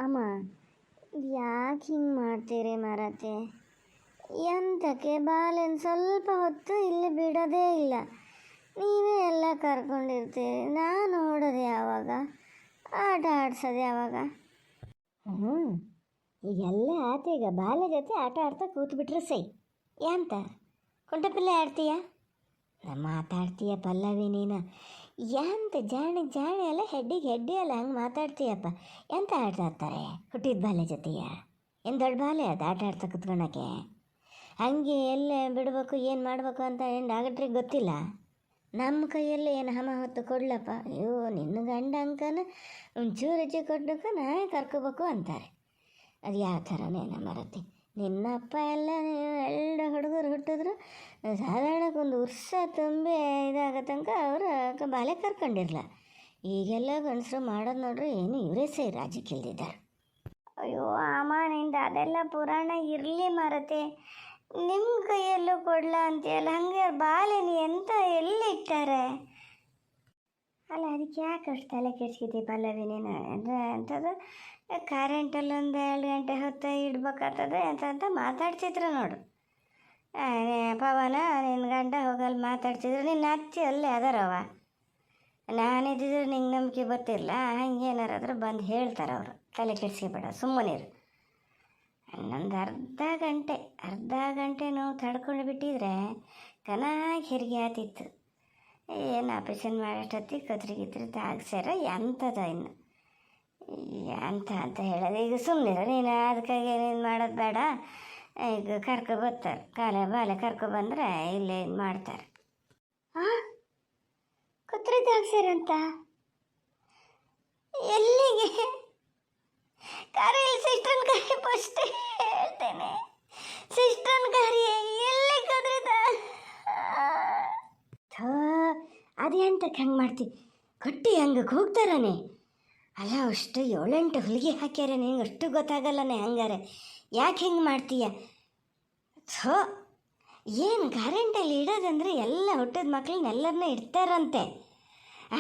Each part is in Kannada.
ಅಮ್ಮ, ಯಾಕೆ ಹಿಂಗೆ ಮಾಡ್ತೀರಿ ಮಾರತೆ? ಎಂತಕ್ಕೆ ಬಾಲೆನ್ ಸ್ವಲ್ಪ ಹೊತ್ತು ಇಲ್ಲಿ ಬಿಡೋದೇ ಇಲ್ಲ. ನೀವೇ ಎಲ್ಲ ಕರ್ಕೊಂಡಿರ್ತೀರಿ, ನಾನು ನೋಡೋದು ಯಾವಾಗ, ಆಟ ಆಡ್ಸೋದು ಯಾವಾಗ? ಈಗೆಲ್ಲ ಆತೀಗ ಬಾಲೆ ಜೊತೆ ಆಟ ಆಡ್ತಾ ಕೂತ್ಬಿಟ್ರೆ ಸೈ. ಎಂತ ಕುಂಟಪಿಲ್ಲೆ ಆಡ್ತೀಯ? ಮಾತಾಡ್ತೀಯ ಪಲ್ಲವಿ ನೀನು? ಎಂತ ಜಾಣೆ ಅಲ್ಲ, ಹೆಡ್ಡಿಗೆ ಹೆಡ್ಡಿ ಅಲ್ಲ, ಹಂಗೆ ಮಾತಾಡ್ತೀಯಪ್ಪ. ಎಂತ ಆಟ ಆಡ್ತಾರೆ ಹುಟ್ಟಿದ ಬಾಲೆ ಜೊತೆಯ? ಏನು ದೊಡ್ಡ ಬಾಲೆ ಅದು ಆಟ ಆಡ್ತಾ ಕುತ್ಕೊಳಕ್ಕೆ? ಹಂಗೆ ಎಲ್ಲೇ ಬಿಡಬೇಕು, ಏನು ಮಾಡಬೇಕು ಅಂತ ಏನು ಡಾಕ್ಟ್ರಿಗೆ ಗೊತ್ತಿಲ್ಲ? ನಮ್ಮ ಕೈಯಲ್ಲಿ ಏನು ಹಮ ಹೊತ್ತು ಕೊಡ್ಲಪ್ಪ? ಅಯ್ಯೋ, ನಿನ್ನ ಗಂಡ ಅಂಕನ ಒಂಚೂರು ರುಚಿ ಕೊಟ್ಟಕ್ಕೆ ನಾನೇ ಕರ್ಕೋಬೇಕು ಅಂತಾರೆ. ಅದು ಯಾವ ಥರನೇನ ಮರತಿ? ನಿನ್ನ ಅಪ್ಪ ಎಲ್ಲ ಎರಡು ಹುಡುಗರು ಹುಟ್ಟಿದ್ರು ಸಾಧಾರಣಕ್ಕೆ ಒಂದು ವರ್ಷ ತುಂಬಿ ಇದಾಗ ತನಕ ಅವರು ಬಾಲೆ ಕರ್ಕೊಂಡಿರಲ್ಲ. ಈಗೆಲ್ಲ ಗಂಡಸರು ಮಾಡೋದು ನೋಡ್ರಿ, ಏನು ಇವರೇ ಸೈ ರಾಜ್ಯಕ್ಕೆ ಇಲ್ದಿದ್ದಾರೆ. ಅಯ್ಯೋ ಅಮ್ಮನಿಂದ ಅದೆಲ್ಲ ಪುರಾಣ ಇರಲಿ ಮರತೆ. ನಿಮ್ಮ ಕೈಯಲ್ಲೂ ಕೊಡ್ಲ ಅಂತೀಯಲ್ಲ, ಹಂಗೆ ಬಾಲೆನ ಎಂತ ಎಲ್ಲಿ ಇಟ್ಟಾರೆ? ಅಲ್ಲ, ಅದಕ್ಕೆ ಯಾಕೆ ಅಷ್ಟು ತಲೆ ಕೆಡ್ಸ್ಕಿತಿ ಪಲ್ಲವಿ ನೀನು? ಎಂಥದ್ದು ಕರೆಂಟಲ್ಲಿ ಒಂದು 2 ಗಂಟೆ ಹೊತ್ತು ಇಡ್ಬೇಕಾಗ್ತದೆ ಅಂತ ಮಾತಾಡ್ತಿದ್ರು ನೋಡು. ಪವನ ನಿನ್ನ ಗಂಡ ಹೋಗಲ್ಲಿ ಮಾತಾಡ್ತಿದ್ರು, ನಿನ್ನ ಅತ್ತಿ ಅಲ್ಲೇ ಅದರವ. ನಾನಿದ್ದಿದ್ರೆ ನಿಂಗೆ ನಂಬಿಕೆ ಗೊತ್ತಿಲ್ಲ, ಹಂಗೇನಾರಾದ್ರೂ ಬಂದು ಹೇಳ್ತಾರೆ ಅವರು. ತಲೆ ಕೆಡ್ಸ್ಕೊಬೇಡ, ಸುಮ್ಮನಿರು. ಇನ್ನೊಂದು ಅರ್ಧ ಗಂಟೆ ನಾವು ತಡ್ಕೊಂಡು ಬಿಟ್ಟಿದ್ರೆ ಕನಾಗಿ ಹೆರಿಗೆ ಆತಿತ್ತು. ಏನು ಆಪರೇಷನ್ ಮಾಡೋಷ್ಟೊತ್ತಿಗೆ ಕತ್ರಿ ತಾಗ್ಸ್ಯಾರ. ಎಂಥದ ಇನ್ನು ಅಂತ ಹೇಳೋದು. ಈಗ ಸುಮ್ಮನಿರ ನೀನು, ಅದಕ್ಕಾಗಿ ನೀನು ಮಾಡೋದು ಬೇಡ. ಈಗ ಕರ್ಕೊಬರ್ತಾರೆ, ಬಾಲೆ ಕರ್ಕೊಬಂದ್ರೆ ಇಲ್ಲೇ ಇದು ಮಾಡ್ತಾರೆ. ಕತ್ರಿ ತಾಗ್ಸ್ಯಾರಂತ? ಎಲ್ಲಿಗೆ? ಕರೀಲಿ ಸಿಸ್ಟರ್ನ ಕರಿ, ಫಸ್ಟ್ ಹೇಳ್ತೇನೆ. ಸಿಸ್ಟರ್ನ ಕರಿ, ಎಲ್ಲಿ ಕದ್ರಿದ? ಅದು ಎಂತಕ್ಕೆ ಹಂಗೆ ಮಾಡ್ತಿ? ಕಟ್ಟಿ ಹಂಗಕ್ಕೆ ಹೋಗ್ತಾರನೆ? ಅಲ್ಲ, ಅಷ್ಟು 7-8 ಹೊಲಿಗೆ ಹಾಕ್ಯಾರ, ನಿಂಗೆ ಅಷ್ಟು ಗೊತ್ತಾಗಲ್ಲನೆ ಹಂಗಾರೆ. ಯಾಕೆ ಹಿಂಗೆ ಮಾಡ್ತೀಯ? ಏನು ಕರೆಂಟಲ್ಲಿ ಇಡೋದಂದ್ರೆ ಎಲ್ಲ ಹುಟ್ಟಿದ ಮಕ್ಕಳನ್ನೆಲ್ಲರನ್ನ ಇಡ್ತಾರಂತೆ.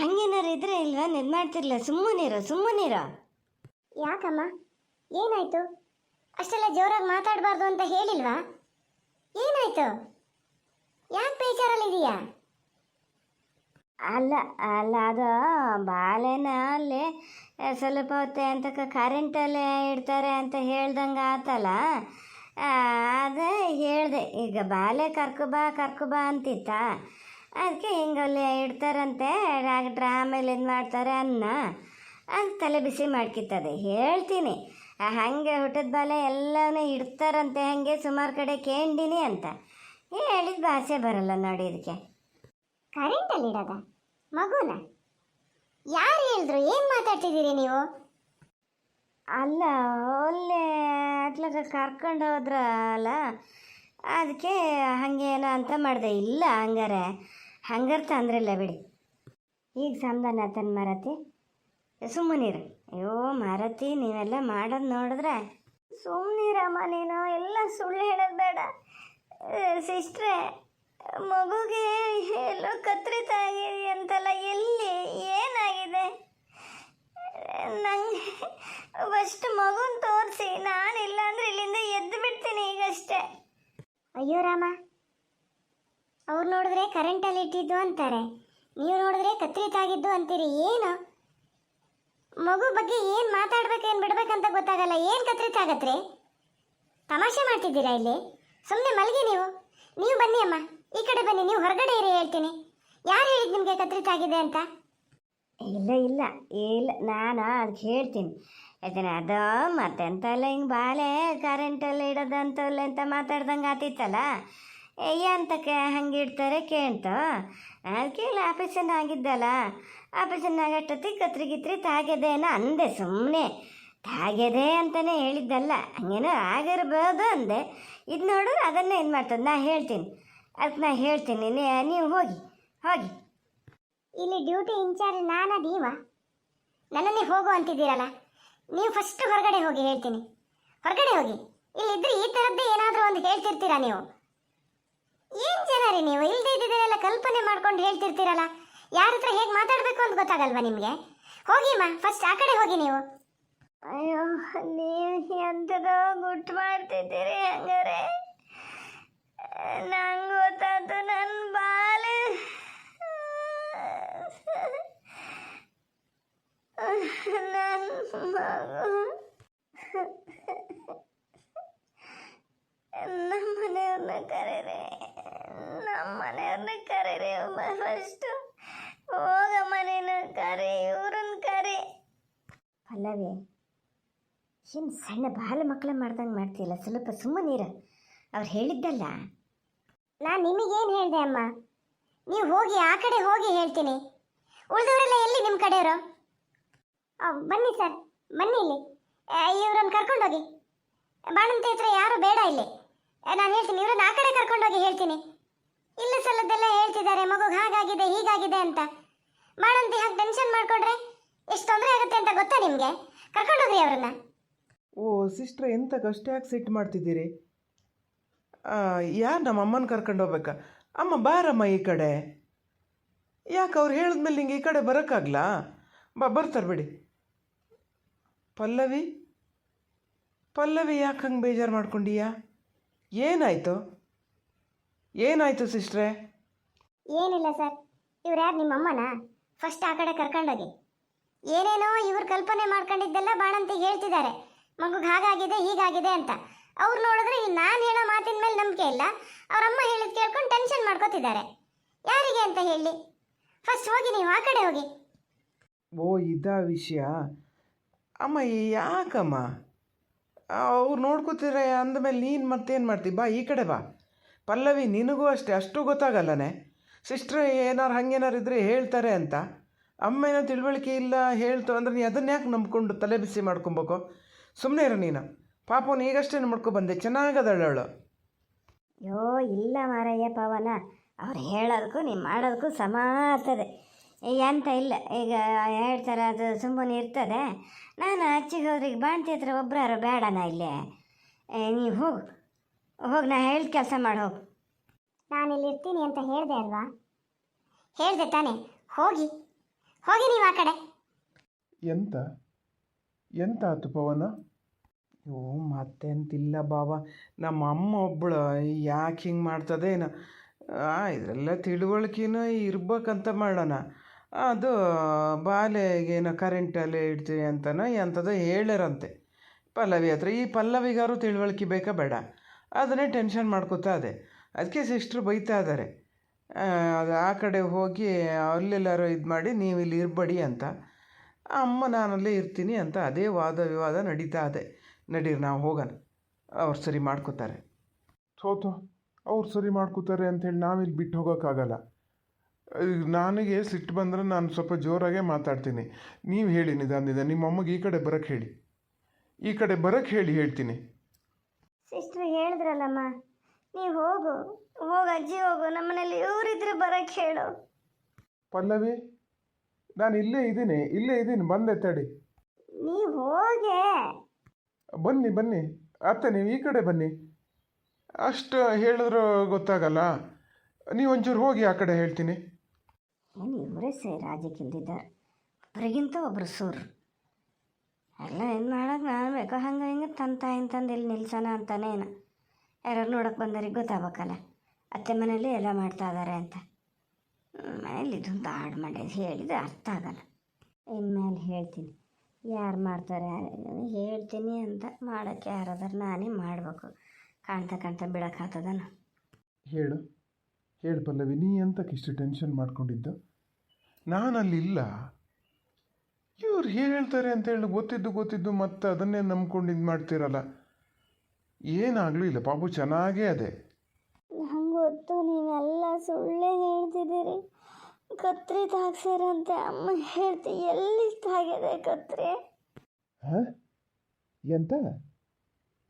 ಹಂಗೇನಾರು ಇದ್ರೆ ಇಲ್ವಾ ಇದು ಮಾಡ್ತಿರ್ಲಿಲ್ಲ. ಸುಮ್ಮನಿರೋ. ಯಾಕಮ್ಮ, ಏನಾಯಿತು? ಅಷ್ಟೆಲ್ಲ ಜೋರಾಗಿ ಮಾತಾಡಬಾರ್ದು ಅಂತ ಹೇಳಿಲ್ವಾ? ಏನಾಯಿತು? ಯಾಕೆ ಬೇಜಾರಲ್ಲಿದೆಯಾ? ಅಲ್ಲ ಅದು ಬಾಲೆನ ಅಲ್ಲಿ ಸ್ವಲ್ಪ ಹೊತ್ತೆ ಅಂತಕ್ಕೆ ಕರೆಂಟಲ್ಲೇ ಇಡ್ತಾರೆ ಅಂತ ಹೇಳ್ದಂಗೆ ಆತಲ್ಲ, ಅದೇ ಹೇಳಿದೆ. ಈಗ ಬಾಲೆ ಕರ್ಕೊಬಾ ಅಂತಿತ್ತ, ಅದಕ್ಕೆ ಹಿಂಗಲ್ಲಿ ಇಡ್ತಾರಂತೆ. ಡಾಕ್ಟ್ರ್ ಆಮೇಲೆ ಇದು ಮಾಡ್ತಾರೆ ಅದು ತಲೆ ಬಿಸಿ ಮಾಡ್ಕಿತ್ತದೆ. ಹೇಳ್ತೀನಿ, ಹಾಗೆ ಹುಟ್ಟಿದ ಬಾಲೆ ಎಲ್ಲನೂ ಇಡ್ತಾರಂತೆ, ಹಾಗೆ ಸುಮಾರು ಕಡೆ ಕೇಂಡಿನಿ ಅಂತ ಹೇಳಿದ ಭಾಷೆ ಬರಲ್ಲ ನೋಡಿ ಇದಕ್ಕೆ. ಕರೆಂಟಲ್ಲಿ ಇಡೋದ ಮಗುನ? ಯಾರು ಹೇಳಿದ್ರು? ಏನು ಮಾತಾಡ್ತಿದ್ದೀರಿ ನೀವು? ಅಲ್ಲ, ಒಳ್ಳೆ ಅಟ್ಲಾಗ ಕರ್ಕೊಂಡು ಹೋದ್ರಲ್ಲ, ಅದಕ್ಕೆ ಹಾಗೇನೋ ಅಂತ ಮಾಡಿದೆ. ಇಲ್ಲ ಹಂಗಾರೆ ತಂದ್ರಿಲ್ಲ ಬಿಡಿ. ಈಗ ಸಮಾಧಾನ ಆತನ ಮಾರತಿ, ಸುಮ್ಮನಿರು. ಅಯ್ಯೋ ಮಾರತಿ, ನೀವೆಲ್ಲ ಮಾಡೋದು ನೋಡಿದ್ರೆ ಸುಮ್ಮನಿರಮ್ಮ ನೀನು. ಎಲ್ಲ ಸುಳ್ಳು ಹೇಳೋದು ಬೇಡ. ಸಿಸ್ಟ್ರೆ, ಮಗುಗೆ ಎಲ್ಲೋ ಕತ್ರಿತಾಗಿ ಅಂತಲ್ಲ, ಎಲ್ಲಿ ಏನಾಗಿದೆ? ನಂಗೆ ಫಸ್ಟ್ ಮಗುನ ತೋರಿಸಿ, ನಾನಿಲ್ಲ ಅಂದರೆ ಇಲ್ಲಿಂದ ಎದ್ದು ಬಿಡ್ತೀನಿ ಈಗಷ್ಟೇ. ಅಯ್ಯೋ ರಾಮ, ಅವ್ರು ನೋಡಿದ್ರೆ ಕರೆಂಟಲ್ಲಿ ಇಟ್ಟಿದ್ದು ಅಂತಾರೆ, ನೀವು ನೋಡಿದ್ರೆ ಕತ್ರಿತಾಗಿದ್ದು ಅಂತೀರಿ. ಏನು ಮಗು ಬಗ್ಗೆ ಏನು ಮಾತಾಡ್ಬೇಕೇನು ಬಿಡ್ಬೇಕಂತ ಗೊತ್ತಾಗಲ್ಲ. ಏನು ಕತ್ರಿತಾಗತ್ರಿ? ತಮಾಷೆ ಮಾಡ್ತಿದ್ದೀರಾ ಇಲ್ಲಿ? ಸುಮ್ಮನೆ ಮಲಗಿ ನೀವು ಬನ್ನಿ ಅಮ್ಮ, ಈ ಕಡೆ ಬನ್ನಿ. ನೀವು ಹೊರಗಡೆ ಇರಿ, ಹೇಳ್ತೀನಿ. ಯಾರು ಹೇಳಿದ್ದು ನಿಮಗೆ ಕತ್ರಿತಾಗಿದೆ ಅಂತ? ಇಲ್ಲ ನಾನು ಅದಕ್ಕೆ ಹೇಳ್ತೀನಿ. ಯಾಕಂದರೆ ಅದು ಮತ್ತೆಂತಲ್ಲ ಹಿಂಗೆ ಬಾಲೆ ಕರೆಂಟಲ್ಲಿ ಇಡೋದಂತಲ್ಲ ಅಂತ ಮಾತಾಡ್ದಂಗೆ ಆತಿತ್ತಲ್ಲ, ಎಂತಕ್ಕೆ ಹಂಗೆ ಇಡ್ತಾರೆ ಕೇಳ್ತು. ಅದಕ್ಕೆ ಇಲ್ಲ, ಆಪರೇಷನ್ ಆಗಿದ್ದಲ್ಲ, ಆಪರೇಷನ್ ಆಗಷ್ಟೊತ್ತಿಗೆ ಕತ್ರಿ ತಾಗ್ಯದೇನೋ ಅಂದೆ. ಸುಮ್ಮನೆ ತಾಗ್ಯದೆ ಅಂತಲೇ ಹೇಳಿದ್ದಲ್ಲ, ಹಂಗೇನೋ ಆಗಿರ್ಬೋದು ಅಂದೆ. ಇದು ನೋಡಿದ್ರೆ ಅದನ್ನೇ ಏನು ಮಾಡ್ತದೆ. ನಾನು ಹೇಳ್ತೀನಿ, ನೀವು ಹೋಗಿ. ಇಲ್ಲಿ ಡ್ಯೂಟಿ ಇನ್ಚಾರ್ಜ್ ನಾನದೀವ, ನನ್ನನ್ನೇ ಹೋಗು ಅಂತಿದ್ದೀರಲ್ಲ. ನೀವು ಫಸ್ಟ್ ಹೊರಗಡೆ ಹೋಗಿ, ಹೇಳ್ತೀನಿ. ಹೊರಗಡೆ ಹೋಗಿ. ಇಲ್ಲಿದ್ದರೆ ಈ ಥರದ್ದೇ ಏನಾದರೂ ಒಂದು ಹೇಳ್ತಿರ್ತೀರಾ ನೀವು? ಏನು ಜನ ರೀ ನೀವು? ಇಲ್ಲದೆ ಇದ್ದಿದ್ದನ್ನೆಲ್ಲ ಕಲ್ಪನೆ ಮಾಡ್ಕೊಂಡು ಹೇಳ್ತಿರ್ತೀರಲ್ಲ. ಯಾರ ಹತ್ರ ಹೇಗೆ ಮಾತಾಡಬೇಕು ಅಂತ ಗೊತ್ತಾಗಲ್ವಾ ನಿಮಗೆ? ಹೋಗಿಮ್ಮ, ಫಸ್ಟ್ ಆ ಕಡೆ ಹೋಗಿ ನೀವು. ಅಯ್ಯೋ ನೀವು ಎಂಥದೋ ಗುಟ್ಟು ಮಾಡ್ತಿದ್ದೀರಿ ಹಂಗಾರೆ. ನಂಗೆ ಗೊತ್ತಾಯ್ತು ನನ್ನ ಬಾಲು ನನ್ನ ಮಗು ನಮ್ಮನೆಯವ್ರನ್ನ ಕರೀರಿ ಫಸ್ಟು. ಹೋಗಮ್ಮ ನೀನು ಕರಿ, ಇವ್ರನ್ನ ಕರಿ. ಪಲ್ಲವಿ, ಏನು ಸಣ್ಣ ಬಾಲ ಮಕ್ಕಳ ಮಾಡ್ದಂಗೆ ಮಾಡ್ತೀಯಲ್ಲ, ಸ್ವಲ್ಪ ಸುಮ್ಮನೀರ. ಅವ್ರು ಹೇಳಿದ್ದಲ್ಲ. ನಾನು ನಿಮಗೇನು ಹೇಳಿದೆ ಅಮ್ಮ? ನೀವು ಹೋಗಿ ಆ ಕಡೆ ಹೋಗಿ ಹೇಳ್ತೀನಿ. ಉಳಿದವರೆಲ್ಲ ಎಲ್ಲಿ ನಿಮ್ಮ ಕಡೆಯವರು? ಬನ್ನಿ ಸರ್, ಬನ್ನಿ ಇಲ್ಲಿ. ಇವ್ರನ್ನ ಕರ್ಕೊಂಡೋಗಿ. ಬಾಣಂತಿ ಹತ್ರ ಯಾರು ಬೇಡ ಇಲ್ಲಿ. ನಾನು ಹೇಳ್ತೀನಿ, ಇವ್ರನ್ನ ಆ ಕಡೆ ಕರ್ಕೊಂಡೋಗಿ ಹೇಳ್ತೀನಿ. ಇಲ್ಲ ಸಲ್ಲದೆಲ್ಲ ಹೇಳ್ತಿದ್ದಾರೆ, ಮಗುಗೆ ಹಾಗಾಗಿದೆ ಹೀಗಾಗಿದೆ ಅಂತ. ಬಾಣಂತಿ ಹಾಗೆ ಟೆನ್ಷನ್ ಮಾಡಿಕೊಂಡ್ರೆ ಎಷ್ಟು ತೊಂದರೆ ಆಗುತ್ತೆ ಅಂತ ಗೊತ್ತಾ ನಿಮಗೆ? ಕರ್ಕೊಂಡೋಗ್ರಿ ಅವ್ರನ್ನ. ಓ ಸಿಸ್ಟ್ರ್, ಎಂತ ಕಷ್ಟ ಯಾಕೆ ಸಿಟ್ಟು ಮಾಡ್ತಿದ್ದೀರಿ? ಯಾರು ನಮ್ಮ ಅಮ್ಮನ ಕರ್ಕೊಂಡು ಹೋಗ್ಬೇಕಾ? ಅಮ್ಮ ಬಾರಮ್ಮ ಈ ಕಡೆ. ಯಾಕೆ ಅವ್ರು ಹೇಳಿದ್ಮೇಲೆ ನಿಂಗೆ ಈ ಕಡೆ ಬರೋಕ್ಕಾಗ್ಲಾ? ಬರ್ತಾರೆ ಬಿಡಿ. ಪಲ್ಲವಿ, ಪಲ್ಲವಿ, ಯಾಕೆ ಹಂಗೆ ಬೇಜಾರು ಮಾಡ್ಕೊಂಡೀಯಾ? ಏನಾಯಿತು ಸಿಸ್ಟ್ರೇ? ಏನಿಲ್ಲ ಸರ್. ಇವ್ರು ಯಾರು, ನಿಮ್ಮ ಅಮ್ಮನ? ಫಸ್ಟ್ ಆ ಕಡೆ ಕರ್ಕೊಂಡೋಗಿ. ಏನೇನೋ ಇವ್ರು ಕಲ್ಪನೆ ಮಾಡ್ಕೊಂಡಿದ್ದೆಲ್ಲ ಬಾಣಂತಿಗೆ ಹೇಳ್ತಿದ್ದಾರೆ, ಮಗುಗೆ ಹಾಗಾಗಿದೆ ಹೀಗಾಗಿದೆ ಅಂತ. ಅವ್ರು ನೋಡಿದ್ರೆ ನಾನು ಹೇಳೋ ಮಾತಿನ ಮೇಲೆ ನಂಬಿಕೆ ಇಲ್ಲ, ಅವರಮ್ಮ ಹೇಳಿದ್ ಕೇಳ್ಕೊಂಡು ಟೆನ್ಷನ್ ಮಾಡ್ಕೋತಿದ್ದಾರೆ. ಯಾರಿಗೆ ಅಂತ ಹೇಳಿ? ಫಸ್ಟ್ ಹೋಗಿ ನೀವು ಆ ಕಡೆ ಹೋಗಿ. ಓ ಇದಾ ವಿಷಯ. ಅಮ್ಮ ಯಾಕಮ್ಮ ಅವ್ರು ನೋಡ್ಕೋತೀರ ಅಂದಮೇಲೆ ನೀನು ಮತ್ತೇನು ಮಾಡ್ತೀವಿ? ಬಾ ಈ ಕಡೆ ಬಾ. ಪಲ್ಲವಿ, ನಿನಗೂ ಅಷ್ಟೇ, ಅಷ್ಟು ಗೊತ್ತಾಗಲ್ಲನೆ. ಸಿಸ್ಟ್ರ್ ಏನಾರು ಹಂಗೇನಾರು ಇದ್ದರೆ ಹೇಳ್ತಾರೆ ಅಂತ. ಅಮ್ಮ ಏನೋ ತಿಳುವಳಿಕೆ ಇಲ್ಲ ಹೇಳ್ತು ಅಂದರೆ ನೀ ಅದನ್ನ ಯಾಕೆ ನಂಬ್ಕೊಂಡು ತಲೆ ಬಿಸಿ ಮಾಡ್ಕೊಬೇಕು? ಸುಮ್ಮನೆ ಇರು ನೀನು. ಪಾಪನ ಈಗಷ್ಟೇ ಮಾಡ್ಕೊಬಂದೆ, ಚೆನ್ನಾಗದಳವಳು. ಅಯ್ಯೋ ಇಲ್ಲ ಮಾರಯ್ಯ ಪವನ, ಅವ್ರು ಹೇಳೋದಕ್ಕೂ ನೀವು ಮಾಡೋದಕ್ಕೂ ಸಮ ಆಗ್ತದೆ. ಎಂತ ಇಲ್ಲ, ಈಗ ಹೇಳ್ತಾರೆ ಅದು ಸುಮ್ಮನೆ ಇರ್ತದೆ. ನಾನು ಅಚ್ಚಿಗೆ ಹೋದ್ರೆ ಈಗ ಬಾಣ್ತಿ ಹತ್ರ ಒಬ್ಬರಾರು ಬೇಡನಾ ಇಲ್ಲೇ? ನೀವು ಹೋಗಿ ನಾ ಹೇಳಿದ ಕೆಲಸ ಮಾಡಿ ಹೋಗು. ನಾನಿಲ್ಲಿ ಇರ್ತೀನಿ ಅಂತ ಹೇಳಿದೆ ಅಲ್ವಾ? ಹೇಳಿದೆ ತಾನೇ? ಹೋಗಿ ನೀವು ಆ ಕಡೆ. ಎಂತ ಆತು ಪವನ? ಓ ಮತ್ತೆಂತಿಲ್ಲ ಬಾವ, ನಮ್ಮ ಅಮ್ಮ ಒಬ್ಬಳು ಯಾಕೆ ಹಿಂಗೆ ಮಾಡ್ತದೇನು? ಇದೆಲ್ಲ ತಿಳುವಳಿಕೆನೂ ಇರ್ಬೇಕಂತ ಮಾಡೋಣ. ಅದು ಬಾಲೆಗೇನೋ ಕರೆಂಟಲ್ಲೇ ಇಡ್ತೀವಿ ಅಂತನೋ ಎಂಥದೋ ಹೇಳ್ಯಾರಂತೆ ಪಲ್ಲವಿ ಹತ್ರ. ಈ ಪಲ್ಲವಿಗಾರು ತಿಳುವಳಿಕೆ ಬೇಕಾ ಬೇಡ? ಅದನ್ನೇ ಟೆನ್ಷನ್ ಮಾಡ್ಕೋತಾ ಇದೆ. ಅದಕ್ಕೆ ಸಿಸ್ಟ್ರು ಬೈತಾ ಇದ್ದಾರೆ, ಅದು ಆ ಕಡೆ ಹೋಗಿ ಅಲ್ಲೆಲ್ಲರೂ ಇದು ಮಾಡಿ ನೀವು ಇಲ್ಲಿ ಇರಬೇಡಿ ಅಂತ. ಅಮ್ಮ ನಾನಲ್ಲೇ ಇರ್ತೀನಿ ಅಂತ ಅದೇ ವಾದ ವಿವಾದ ನಡೀತಾ ಇದೆ. ನಡೀರಿ ನಾವು ಹೋಗೋಣ, ಅವ್ರು ಸರಿ ಮಾಡ್ಕೋತಾರೆ. ಸೋತು ಅವ್ರು ಸರಿ ಮಾಡ್ಕೋತಾರೆ ಅಂಥೇಳಿ ನಾವಿಲ್ಲಿ ಬಿಟ್ಟು ಹೋಗೋಕ್ಕಾಗಲ್ಲ. ನನಗೆ ಸಿಟ್ಟು ಬಂದರೆ ನಾನು ಸ್ವಲ್ಪ ಜೋರಾಗೇ ಮಾತಾಡ್ತೀನಿ. ನೀವು ಹೇಳಿ ನಿಧಾನದಿಂದ. ನಿಮ್ಮ ಅಮ್ಮಗೆ ಈ ಕಡೆ ಬರೋಕ್ಕೆ ಹೇಳಿ, ಈ ಕಡೆ ಬರೋಕ್ಕೆ ಹೇಳ್ತೀನಿ. ಸಿಸ್ಟ್ರು ಹೇಳಿದ್ರಲ್ಲಮ್ಮ, ನೀವು ಹೋಗು ಅಜ್ಜಿ ಹೋಗು, ನಮ್ಮನೇಲಿ ಇವರಿದ್ರೆ ಬರೋಕ್ಕೆ ಹೇಳು. ಪಲ್ಲವಿ, ನಾನು ಇಲ್ಲೇ ಇದ್ದೀನಿ, ಬಂದೆ ತಡಿ. ನೀವು ಹೋಗೆ. ಬನ್ನಿ ಅತ್ತೆ, ನೀವು ಈ ಕಡೆ ಬನ್ನಿ. ಅಷ್ಟು ಹೇಳಿದ್ರು ಗೊತ್ತಾಗಲ್ಲ. ನೀವು ಒಂಚೂರು ಹೋಗಿ ಆ ಕಡೆ ಹೇಳ್ತೀನಿ. ಏನು ಇವರೇ ಸೇರಿ ರಾಜಕ್ಕಿಲ್ದಿದ್ದಾರೆ, ಒಬ್ಬರಿಗಿಂತ ಒಬ್ಬರು ಸೂರು. ಎಲ್ಲ ಏನು ಮಾಡೋದು, ನಾನು ಬೇಕೋ ಹಂಗೆ ಹಿಂಗೆ ತಂದು ಇಲ್ಲಿ ನಿಲ್ಸೋಣ ಅಂತಾನೆ ಏನು. ಯಾರು ನೋಡೋಕೆ ಬಂದವ್ರಿಗೆ ಗೊತ್ತಾಗಬೇಕಲ್ಲ ಅತ್ತೆ ಮನೇಲಿ ಎಲ್ಲ ಮಾಡ್ತಾ ಇದ್ದಾರೆ ಅಂತ. ಮನೇಲಿ ಇದೊಂದು ಹಾಡು ಮಾಡೋದು ಹೇಳಿದ್ರೆ ಅರ್ಥ ಆಗಲ್ಲ. ಇನ್ಮೇಲೆ ಹೇಳ್ತೀನಿ, ಯಾರು ಮಾಡ್ತಾರೆ ಹೇಳ್ತೀನಿ ಅಂತ. ಮಾಡೋಕ್ಕೆ ಯಾರಾದ್ರೆ ನಾನೇ ಮಾಡಬೇಕು. ಕಾಣ್ತಾ ಬಿಡೋಕ್ಕಾಗ್ತದನ? ಹೇಳು ಪಲ್ಲವಿ, ನೀ ಎಂತಕ್ಕಿಷ್ಟು ಟೆನ್ಷನ್ ಮಾಡ್ಕೊಂಡಿದ್ದು? ನಾನಲ್ಲಿಲ್ಲ. ಇವ್ರು ಹೇಳ್ತಾರೆ ಅಂತೇಳಿ ಗೊತ್ತಿದ್ದು ಮತ್ತೆ ಅದನ್ನೇ ನಂಬ್ಕೊಂಡು ಇದು ಮಾಡ್ತಿರಲ್ಲ. ಏನಾಗಲೂ ಇಲ್ಲ ಪಾಪು, ಚೆನ್ನಾಗೇ ಅದೇ. ನಂಗೆ ಗೊತ್ತು, ನೀವೆಲ್ಲ ಸುಳ್ಳೇ ಹೇಳ್ತಿದ್ದೀರಿ. ಕತ್ರಿ ತಾಗ್ಸಿರಂತೆ ಅಮ್ಮ ಹೇಳ್ತಿ. ಎಲ್ಲಿ ತಾಗಿದೆ ಕತ್ರಿ? ಎಂತ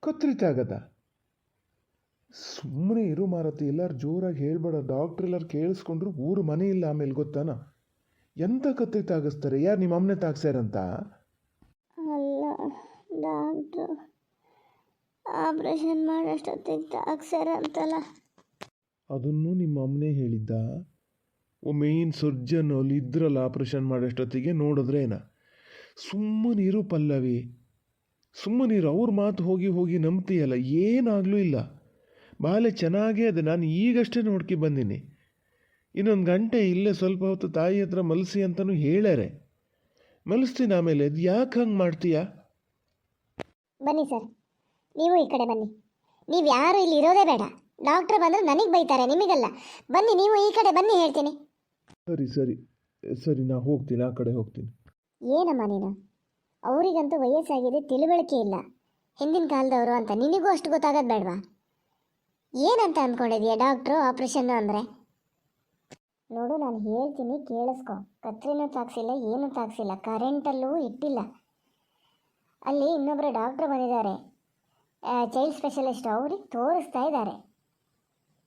ಕತ್ರಿ ತಾಗದ? ಸುಮ್ಮನೆ ಇರು ಮಾರತಿ, ಎಲ್ಲರೂ ಜೋರಾಗಿ ಹೇಳ್ಬೇಡ. ಡಾಕ್ಟ್ರ್ ಎಲ್ಲರೂ ಕೇಳಿಸ್ಕೊಂಡ್ರು ಊರು ಮನೆ ಇಲ್ಲ ಆಮೇಲೆ, ಗೊತ್ತಾನ? ಎಂತ ಕತ್ರಿ ತಾಗಿಸ್ತಾರೆ? ಯಾರು ನಿಮ್ಮ ಅಮ್ಮನೆ ತಾಗ್ಸ್ಯಾರಂತ? ಅಲ್ಲ, ಡಾಕ್ಟ್ರು ಆಪ್ರೇಷನ್ ಮಾಡೋಷ್ಟೊತ್ತಿಗೆ ತಾಗ್ಸ್ಯಾರಂತಲ್ಲ. ಅದನ್ನು ನಿಮ್ಮ ಅಮ್ಮನೇ ಹೇಳಿದ್ದ? ಮೇನ್ ಸರ್ಜನ್ ಅಲ್ಲಿ ಇದ್ರಲ್ಲ ಆಪ್ರೇಷನ್ ಮಾಡೋಷ್ಟೊತ್ತಿಗೆ, ನೋಡಿದ್ರೇನ? ಸುಮ್ಮನಿರು ಪಲ್ಲವಿ, ಸುಮ್ಮನಿರು, ಅವ್ರ ಮಾತು ಹೋಗಿ ಹೋಗಿ ನಂಬ್ತೀಯಲ್ಲ, ಏನಾಗಲೂ ಇಲ್ಲ. ಬಾಲೆ ಚೆನ್ನಾಗೇ ಅದು. ನಾನು ಈಗಷ್ಟೇ ನೋಡ್ಕೊ ಬಂದೀನಿ. ಇನ್ನೊಂದು ಗಂಟೆ ಇಲ್ಲೇ ಸ್ವಲ್ಪ ಹೊತ್ತು ತಾಯಿ ಹತ್ರ ಮಲಸಿ ಅಂತಲೂ ಹೇಳ್ಯಾರೆ. ಮಲಸ್ತೀನಿ ಆಮೇಲೆ. ಅದು ಯಾಕೆ ಹಂಗೆ ಮಾಡ್ತೀಯಾ? ಬನ್ನಿ ಸರ್, ನೀವು ಈ ಕಡೆ ಬನ್ನಿ. ನೀವು ಯಾರು ಇಲ್ಲಿ ಇರೋದೇ ಬೇಡ. ಡಾಕ್ಟ್ರ್ ಬಂದರೆ ನನಗೆ ಬೈತಾರೆ, ನಿಮಗಲ್ಲ. ಬನ್ನಿ, ನೀವು ಈ ಕಡೆ ಬನ್ನಿ, ಹೇಳ್ತೀನಿ. ಸರಿ ಸರಿ ಸರಿ, ನಾ ಹೋಗ್ತೀನಿ, ಆ ಕಡೆ ಹೋಗ್ತೀನಿ. ಏನಮ್ಮ ನೀನು? ಅವರಿಗಂತೂ ವಯಸ್ಸಾಗಿದೆ, ತಿಳುವಳಿಕೆ ಇಲ್ಲ. ಹಿಂದಿನ ಕಾಲದವರು ಅಂತ ನಿನಗೂ ಅಷ್ಟು ಗೊತ್ತಾಗೋದು ಬೇಡವಾ? ಏನಂತ ಅಂದ್ಕೊಂಡಿದೀಯ ಡಾಕ್ಟ್ರು ಆಪ್ರೇಷನ್ನು ಅಂದರೆ? ನೋಡು, ನಾನು ಹೇಳ್ತೀನಿ, ಕೇಳಿಸ್ಕೊ. ಕತ್ರಿನೂ ತಾಗಿಸಿಲ್ಲ, ಏನೂ ತಾಗಿಸಿಲ್ಲ, ಕರೆಂಟಲ್ಲೂ ಇಟ್ಟಿಲ್ಲ. ಅಲ್ಲಿ ಇನ್ನೊಬ್ಬರು ಡಾಕ್ಟ್ರು ಬಂದಿದ್ದಾರೆ, ಚೈಲ್ಡ್ ಸ್ಪೆಷಲಿಸ್ಟ್. ಅವ್ರಿಗೆ ತೋರಿಸ್ತಾ ಇದ್ದಾರೆ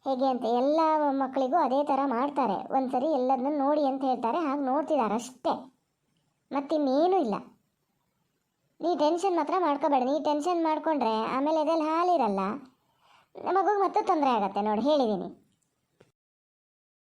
ಹೇಗೆ ಅಂತ. ಎಲ್ಲ ಮಕ್ಕಳಿಗೂ ಅದೇ ಥರ ಮಾಡ್ತಾರೆ. ಒಂದು ಸರಿ ಎಲ್ಲದನ್ನೂ ನೋಡಿ ಅಂತ ಹೇಳ್ತಾರೆ, ಹಾಗೆ ನೋಡ್ತಿದ್ದಾರೆ ಅಷ್ಟೇ, ಮತ್ತಿನ್ನೇನೂ ಇಲ್ಲ. ನೀ ಟೆನ್ಷನ್ ಮಾತ್ರ ಮಾಡ್ಕೋಬೇಡ. ನೀ ಟೆನ್ಷನ್ ಮಾಡಿಕೊಂಡ್ರೆ ಆಮೇಲೆ ಇದೆಲ್ಲ ಹಾಲಿರಲ್ಲ, ಮಗುಗೆ ಮತ್ತೆ ತೊಂದರೆ ಆಗತ್ತೆ. ನೋಡಿ, ಹೇಳಿದ್ದೀನಿ.